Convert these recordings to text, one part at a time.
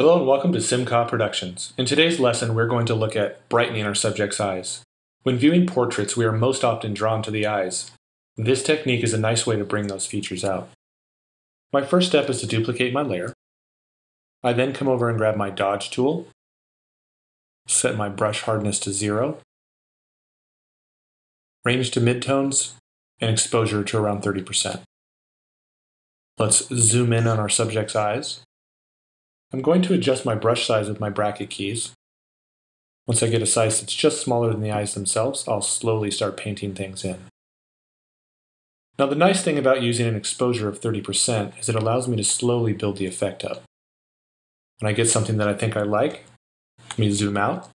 Hello and welcome to simchah Productions. In today's lesson, we're going to look at brightening our subject's eyes. When viewing portraits, we are most often drawn to the eyes. This technique is a nice way to bring those features out. My first step is to duplicate my layer. I then come over and grab my dodge tool, set my brush hardness to 0, range to midtones, and exposure to around 30%. Let's zoom in on our subject's eyes. I'm going to adjust my brush size with my bracket keys. Once I get a size that's just smaller than the eyes themselves, I'll slowly start painting things in. Now the nice thing about using an exposure of 30% is it allows me to slowly build the effect up. When I get something that I think I like, let me zoom out,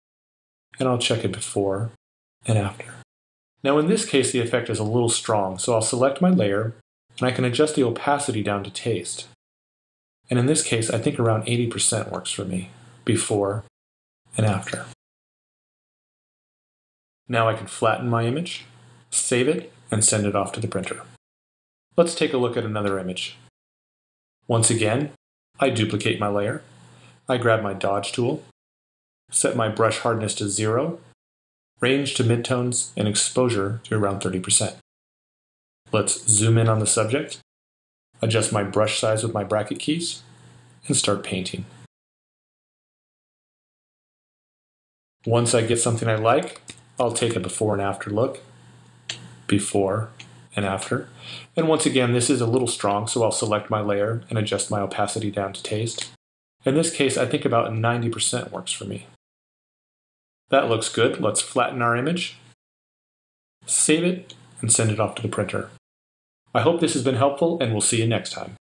and I'll check it before and after. Now in this case the effect is a little strong, so I'll select my layer, and I can adjust the opacity down to taste. And in this case, I think around 80% works for me, before and after. Now I can flatten my image, save it, and send it off to the printer. Let's take a look at another image. Once again, I duplicate my layer. I grab my dodge tool, set my brush hardness to 0, range to midtones, and exposure to around 30%. Let's zoom in on the subject, adjust my brush size with my bracket keys, and start painting. Once I get something I like, I'll take a before and after look, before and after. And once again, this is a little strong, so I'll select my layer and adjust my opacity down to taste. In this case, I think about 90% works for me. That looks good. Let's flatten our image, save it, and send it off to the printer. I hope this has been helpful, and we'll see you next time.